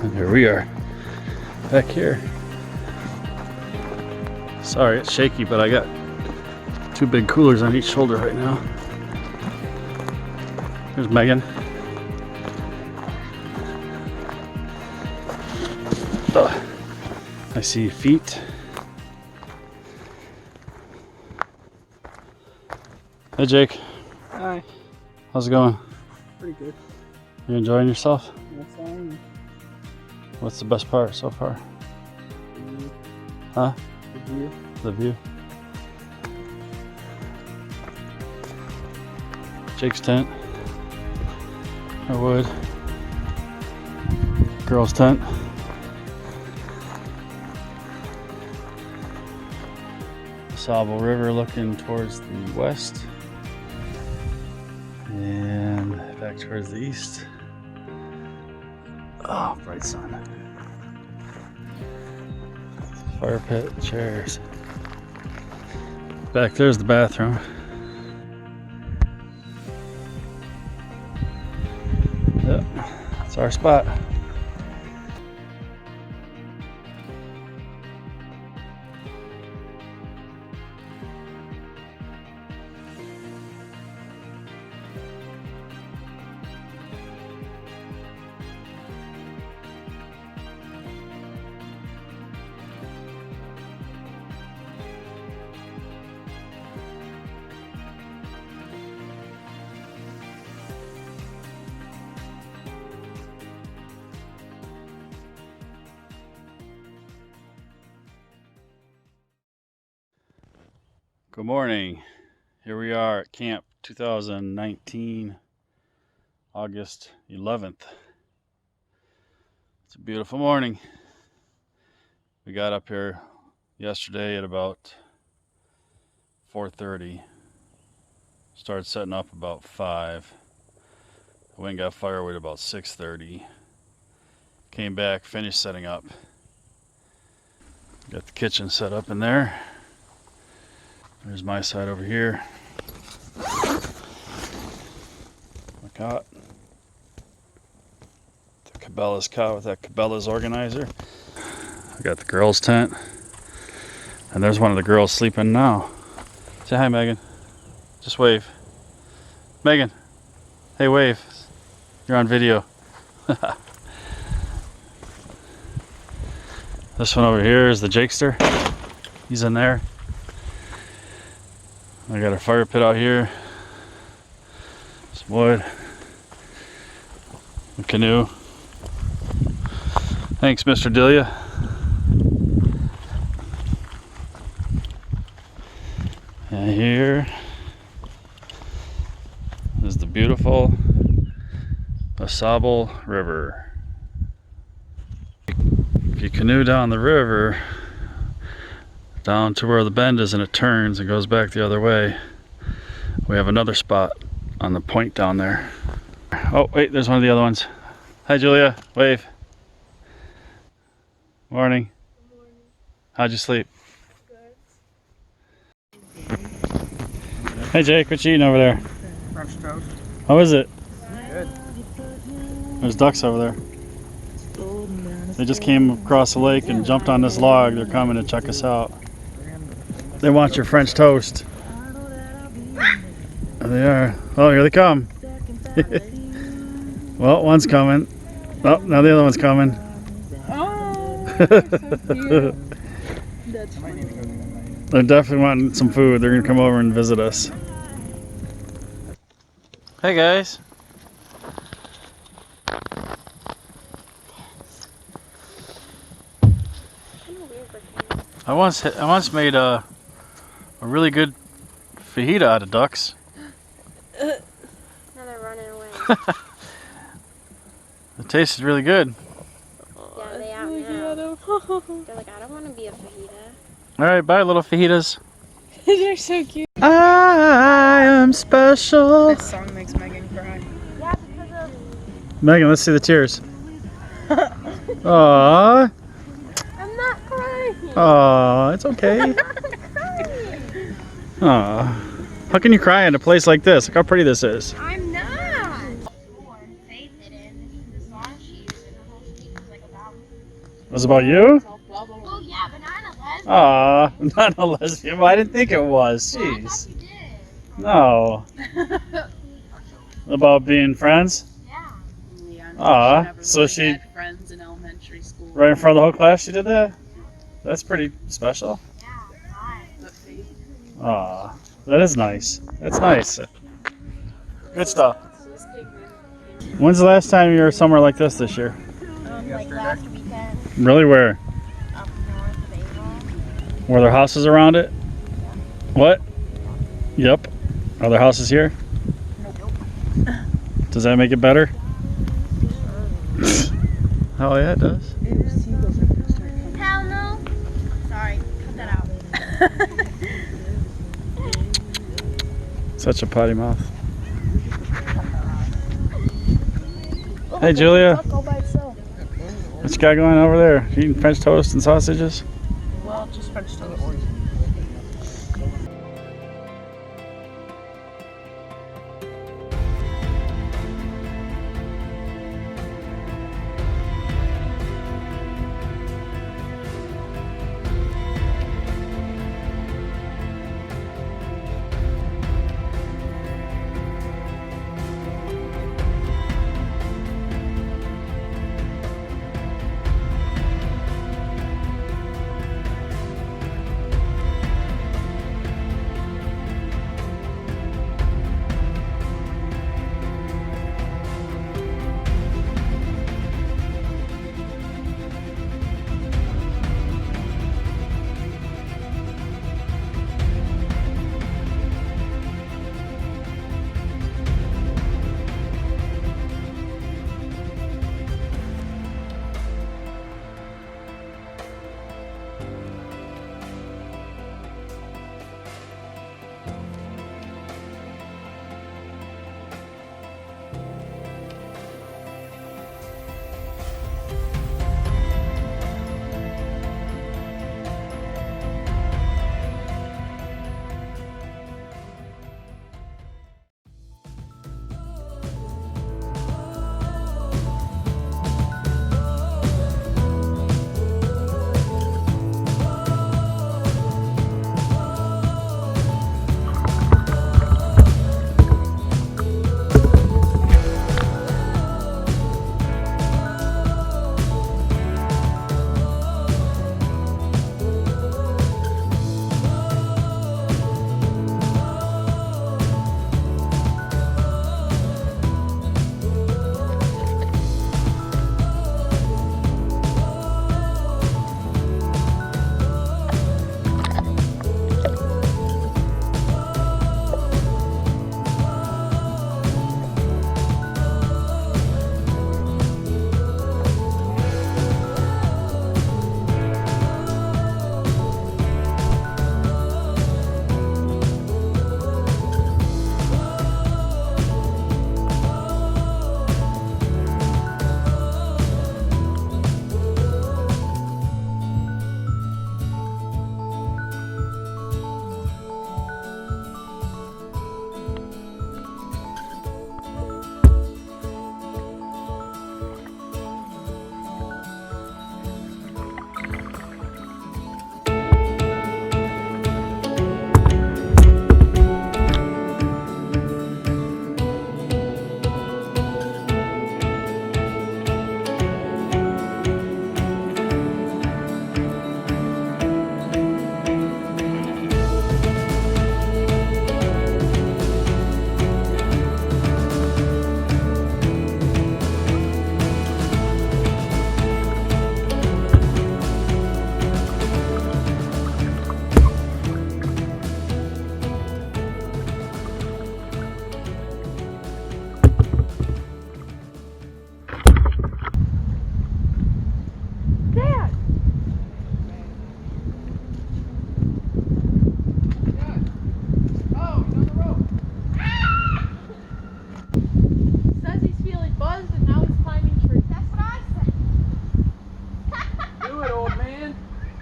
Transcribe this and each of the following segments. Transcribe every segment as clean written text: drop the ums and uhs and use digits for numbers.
And here we are, back here. Sorry, it's shaky, but I got two big coolers on each shoulder right now. There's Megan. Oh, I see feet. Hey Jake. Hi. How's it going? Pretty good. You enjoying yourself? Yes, I am. What's the best part so far? Huh? The view. The view. Jake's tent. Our wood. Girl's tent. Au Sable River looking towards the west. And back towards the east. Oh, bright sun. Fire pit, chairs. Back there's the bathroom. Yep, that's our spot. Good morning. Here we are at camp 2019, August 11th. It's a beautiful morning. We got up here yesterday at about 4:30. Started setting up about 5. I went and got firewood about 6:30. Came back, finished setting up. Got the kitchen set up in there. There's my side over here. My cot. The Cabela's cot with that Cabela's organizer. I got the girls' tent. And there's one of the girls sleeping now. Say hi, Megan. Just wave. Megan. Hey, wave. You're on video. This one over here is the Jakester. He's in there. I got a fire pit out here, some wood, a canoe. Thanks, Mr. Delia. And here is the beautiful Au Sable River. If you canoe down the river, down to where the bend is and it turns and goes back the other way, we have another spot on the point down there. Oh wait, there's one of the other ones. Hi Julia, wave. Morning. Good morning. How'd you sleep? Good. Hey Jake, what you eating over there? French toast. How is it? Good. There's ducks over there. They just came across the lake and jumped on this log. They're coming to check us out. They want your French toast. There they are. Oh, here they come. Well, one's coming. Oh, now the other one's coming. Oh, so cute. That's funny. They're definitely wanting some food. They're gonna come over and visit us. Hey guys. I once made a really good fajita out of ducks. Now they're running away. It tasted really good. Yeah, they out now. They're like, I don't want to be a fajita. All right, bye, little fajitas. They're so cute. I am special. This song makes Megan cry. Yeah, because of... Megan, let's see the tears. Aww. I'm not crying. Aww, it's okay. I'm not crying. Aww. How can you cry in a place like this? Look how pretty this is. I'm not. Faith it in the song she used in her whole speech was like about It was about you? Oh yeah, but not a lesbian. Aw, not a lesbian. Well, I didn't think it was. Well, I Jeez. thought you did. No. About being friends? Yeah. Yeah, Aw, never so really she, had friends in elementary school. right in front of the whole class, she did that? That's pretty special. Yeah. Why? But fake. Aw, that is nice. That's nice. Good stuff. When's the last time you were somewhere like this year? Like last weekend Really, where? up north of Avon. Were there houses around it? What? Yep. Are there houses here? Nope. Does that make it better? Oh yeah, it does. Hell no. Sorry, cut that out. Such a potty mouth. Hey Julia, All by itself. what you got going over there? Eating French toast and sausages? Well, just French toast.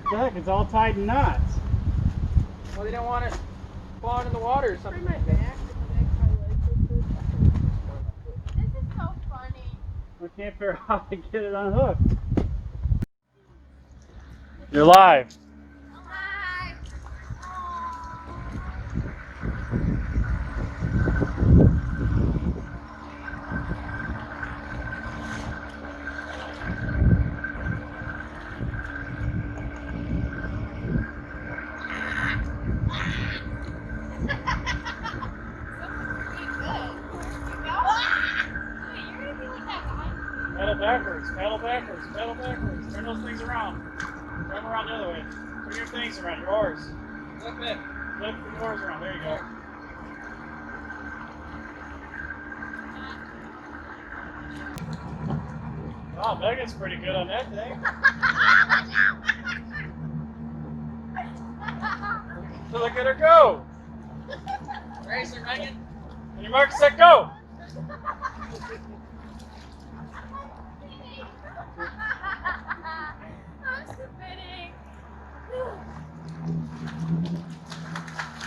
Heck, it's all tied in knots. Well, they don't want it falling in the water or something. This is so funny. I can't figure out how to get it unhooked. You're live. Pedal backwards, pedal backwards, pedal backwards. Turn those things around. Turn them around the other way. Turn your things around, your oars. Flip it. Flip the oars around. There you go. Wow, Megan's pretty good on that thing. Look at her go. Race her, Megan. On your mark, set, go. I'm spinning.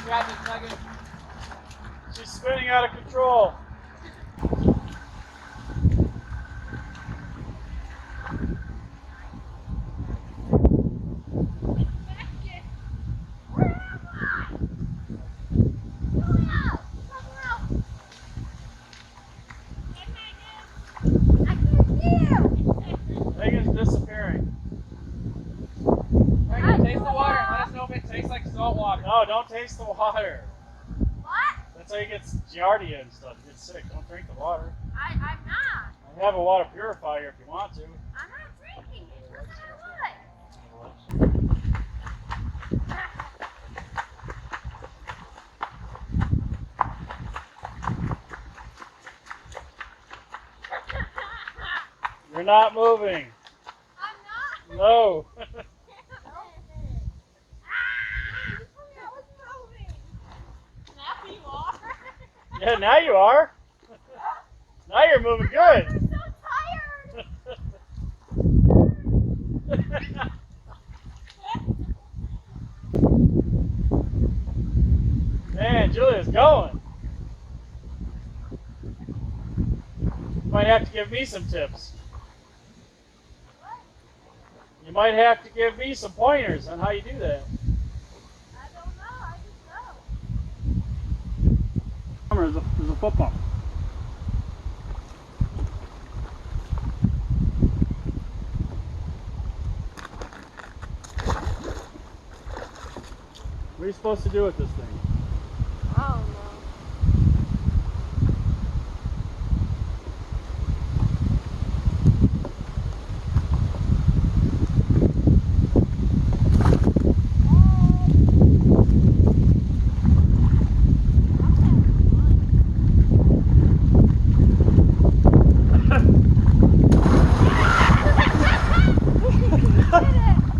Grab it, Megan. She's spinning out of control. Megan's disappearing. Megan, taste the water. Let us know if it tastes like salt water. No, don't taste the water. What? That's how you get giardia and stuff. You get sick. Don't drink the water. I'm not. I have a water purifier if you want to. I'm not drinking it. Look at what. You're not moving. I'm not. No. Now you are. Yeah, now you are. Now you're moving good. I'm so tired. Man, Julia's going. Might have to give me some tips. You might have to give me some pointers on how you do that. I don't know. I just know. There's a foot bump. What are you supposed to do with this thing? I don't know.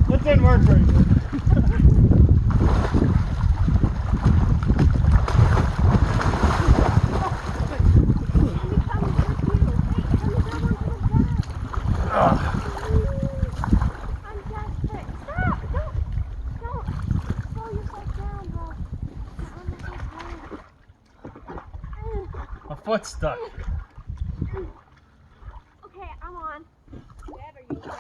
That didn't work very good. My foot's stuck. Okay, I'm on. Dad, are you okay?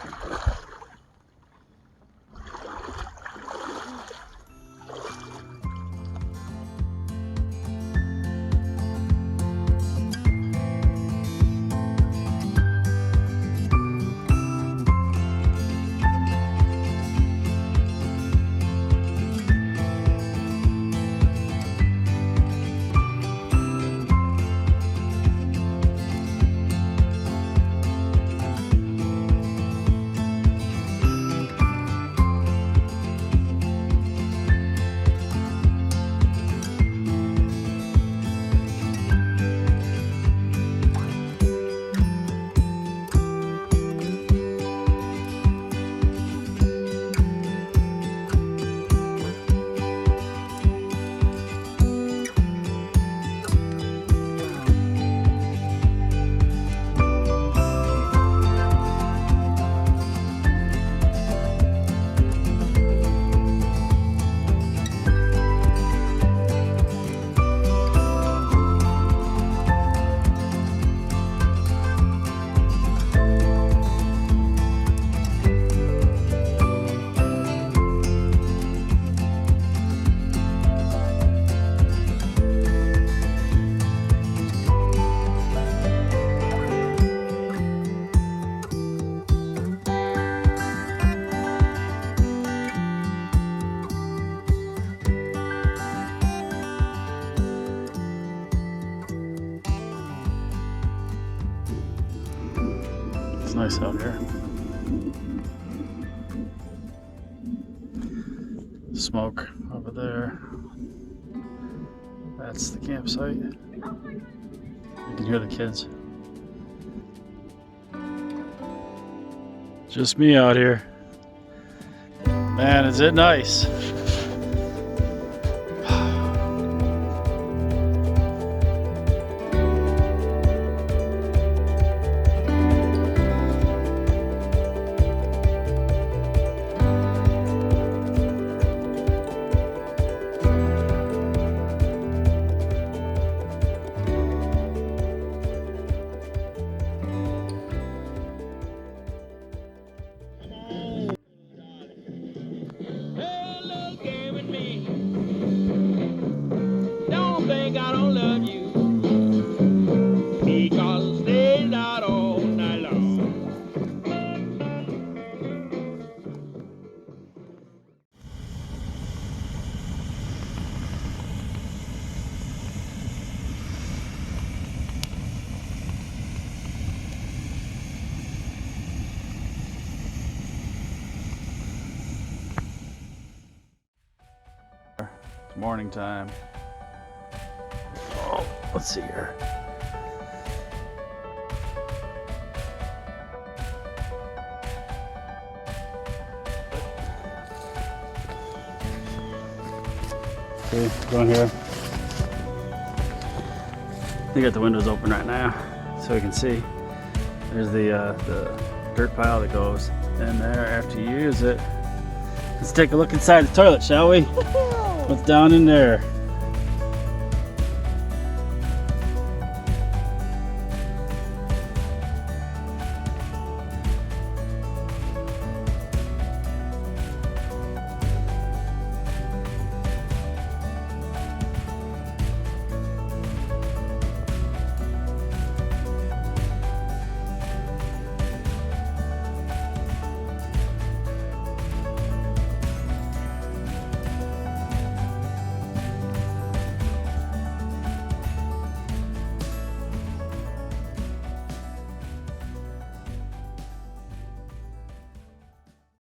nice out here. Smoke over there. That's the campsite. You can hear the kids. Just me out here. Man, is it nice. Morning time. Oh, let's see here. Okay, going here. They got the windows open right now, so we can see. There's the dirt pile that goes in there after you use it. Let's take a look inside the toilet, shall we? What's down in there?